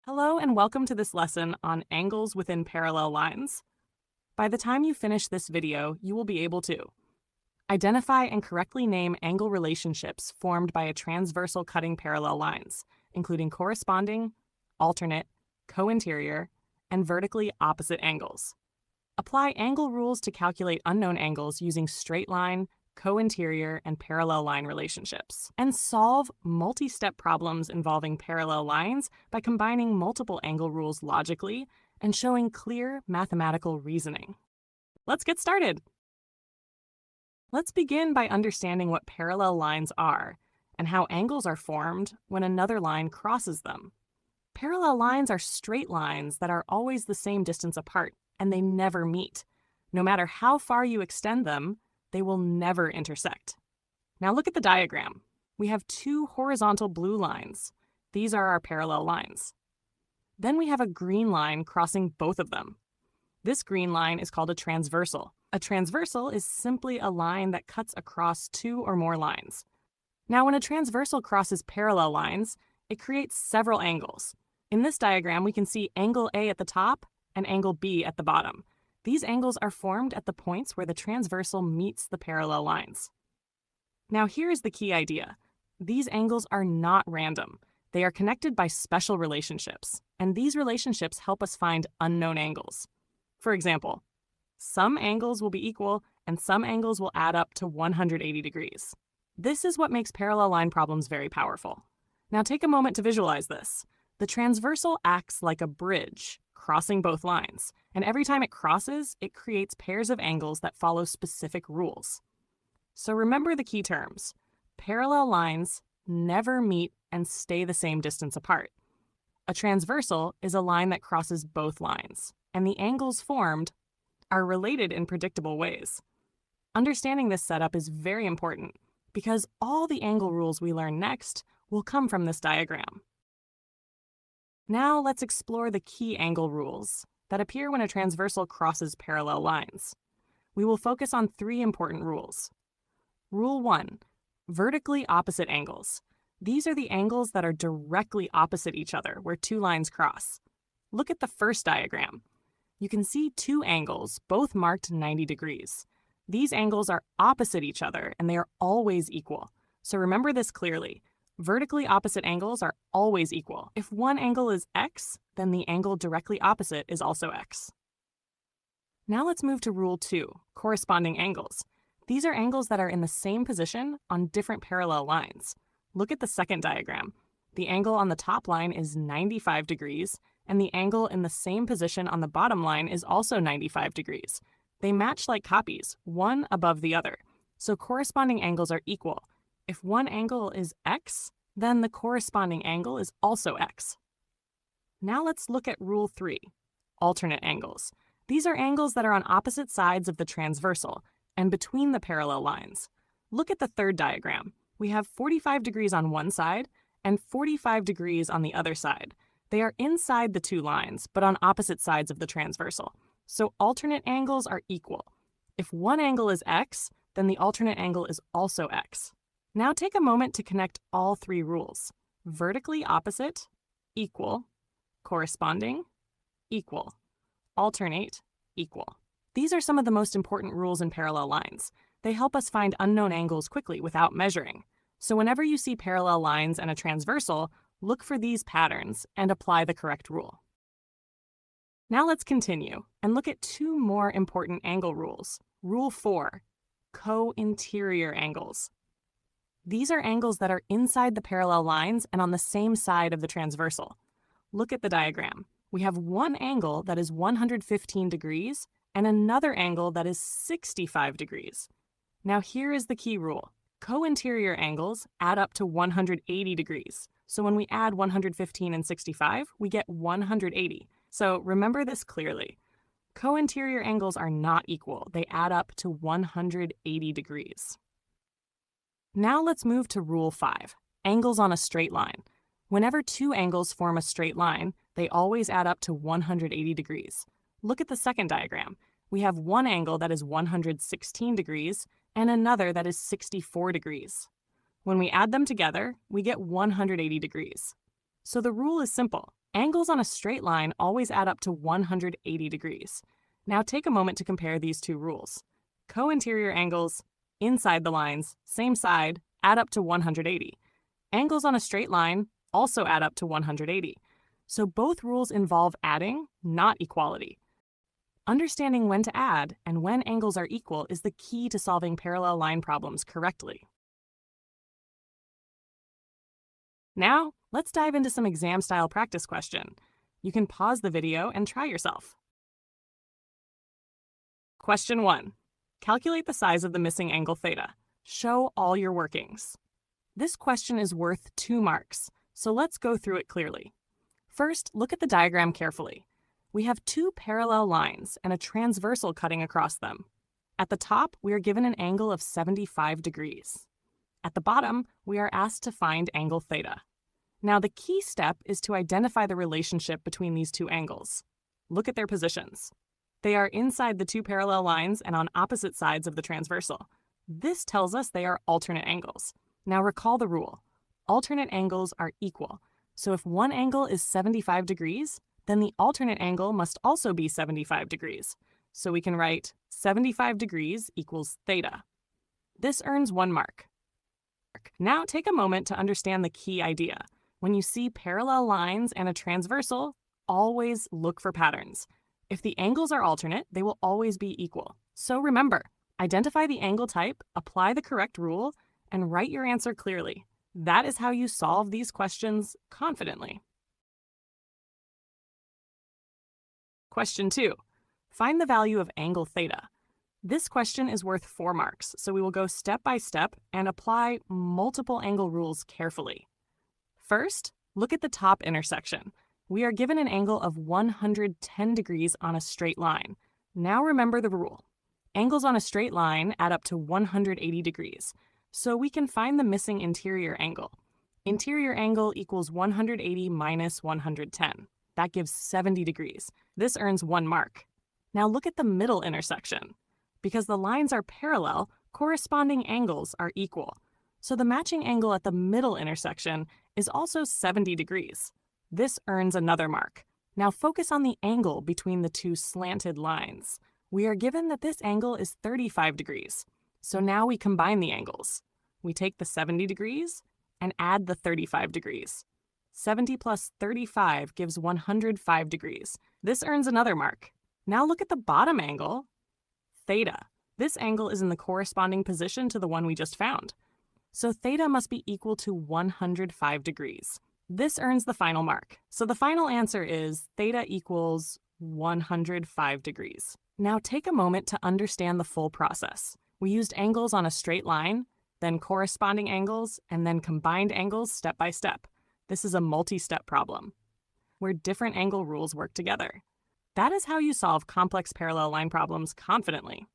Hello and welcome to this lesson on angles within parallel lines. By the time you finish this video, you will be able to identify and correctly name angle relationships formed by a transversal cutting parallel lines, including corresponding, alternate, co-interior, and vertically opposite angles. Apply angle rules to calculate unknown angles using straight line, co-interior, and parallel line relationships, and solve multi-step problems involving parallel lines by combining multiple angle rules logically and showing clear mathematical reasoning. Let's get started. Let's begin by understanding what parallel lines are and how angles are formed when another line crosses them. Parallel lines are straight lines that are always the same distance apart, and they never meet. No matter how far you extend them, they will never intersect. Now look at the diagram. We have two horizontal blue lines. These are our parallel lines. Then we have a green line crossing both of them. This green line is called a transversal. A transversal is simply a line that cuts across two or more lines. Now when a transversal crosses parallel lines, it creates several angles. In this diagram, we can see angle A at the top and angle B at the bottom. These angles are formed at the points where the transversal meets the parallel lines. Now here's the key idea. These angles are not random. They are connected by special relationships, and these relationships help us find unknown angles. For example, some angles will be equal and some angles will add up to 180 degrees. This is what makes parallel line problems very powerful. Now take a moment to visualize this. The transversal acts like a bridge, crossing both lines, and every time it crosses, it creates pairs of angles that follow specific rules. So remember the key terms. Parallel lines never meet and stay the same distance apart. A transversal is a line that crosses both lines, and the angles formed are related in predictable ways. Understanding this setup is very important because all the angle rules we learn next will come from this diagram. Now let's explore the key angle rules that appear when a transversal crosses parallel lines. We will focus on three important rules. Rule 1, vertically opposite angles. These are the angles that are directly opposite each other where two lines cross. Look at the first diagram. You can see two angles, both marked 90 degrees. These angles are opposite each other and they are always equal. So remember this clearly. Vertically opposite angles are always equal. If one angle is x, then the angle directly opposite is also x. Now let's move to Rule 2, corresponding angles. These are angles that are in the same position on different parallel lines. Look at the second diagram. The angle on the top line is 95 degrees, and the angle in the same position on the bottom line is also 95 degrees. They match like copies, one above the other. So corresponding angles are equal. If one angle is x, then the corresponding angle is also x. Now let's look at Rule 3, alternate angles. These are angles that are on opposite sides of the transversal and between the parallel lines. Look at the third diagram. We have 45 degrees on one side and 45 degrees on the other side. They are inside the two lines, but on opposite sides of the transversal. So alternate angles are equal. If one angle is x, then the alternate angle is also x. Now take a moment to connect all three rules. Vertically opposite, equal. Corresponding, equal. Alternate, equal. These are some of the most important rules in parallel lines. They help us find unknown angles quickly without measuring. So whenever you see parallel lines and a transversal, look for these patterns and apply the correct rule. Now let's continue and look at two more important angle rules. Rule 4, co-interior angles. These are angles that are inside the parallel lines and on the same side of the transversal. Look at the diagram. We have one angle that is 115 degrees and another angle that is 65 degrees. Now here is the key rule. Co-interior angles add up to 180 degrees. So when we add 115 and 65, we get 180. So remember this clearly. Co-interior angles are not equal. They add up to 180 degrees. Now let's move to Rule 5, angles on a straight line. Whenever two angles form a straight line, they always add up to 180 degrees. Look at the second diagram. We have one angle that is 116 degrees and another that is 64 degrees. When we add them together, we get 180 degrees. So the rule is simple. Angles on a straight line always add up to 180 degrees. Now take a moment to compare these two rules. Co-interior angles, inside the lines, same side, add up to 180. Angles on a straight line also add up to 180. So both rules involve adding, not equality. Understanding when to add and when angles are equal is the key to solving parallel line problems correctly. Now, let's dive into some exam-style practice question. You can pause the video and try yourself. Question 1. Calculate the size of the missing angle theta. Show all your workings. This question is worth 2 marks, so let's go through it clearly. First, look at the diagram carefully. We have 2 parallel lines and a transversal cutting across them. At the top, we are given an angle of 75 degrees. At the bottom, we are asked to find angle theta. Now, the key step is to identify the relationship between these 2 angles. Look at their positions. They are inside the 2 parallel lines and on opposite sides of the transversal. This tells us they are alternate angles. Now recall the rule. Alternate angles are equal. So if one angle is 75 degrees, then the alternate angle must also be 75 degrees. So we can write 75 degrees equals theta. This earns 1 mark. Now take a moment to understand the key idea. When you see parallel lines and a transversal, always look for patterns. If the angles are alternate, they will always be equal. So remember, identify the angle type, apply the correct rule, and write your answer clearly. That is how you solve these questions confidently. Question 2. Find the value of angle theta. This question is worth 4 marks, so we will go step by step and apply multiple angle rules carefully. First, look at the top intersection. We are given an angle of 110 degrees on a straight line. Now remember the rule. Angles on a straight line add up to 180 degrees, so we can find the missing interior angle. Interior angle equals 180 minus 110. That gives 70 degrees. This earns 1 mark. Now look at the middle intersection. Because the lines are parallel, corresponding angles are equal. So the matching angle at the middle intersection is also 70 degrees. This earns another mark. Now focus on the angle between the 2 slanted lines. We are given that this angle is 35 degrees. So now we combine the angles. We take the 70 degrees and add the 35 degrees. 70 plus 35 gives 105 degrees. This earns another mark. Now look at the bottom angle, theta. This angle is in the corresponding position to the one we just found. So theta must be equal to 105 degrees. This earns the final mark. So the final answer is theta equals 105 degrees. Now take a moment to understand the full process. We used angles on a straight line, then corresponding angles, and then combined angles step by step. This is a multi-step problem, where different angle rules work together. That is how you solve complex parallel line problems confidently.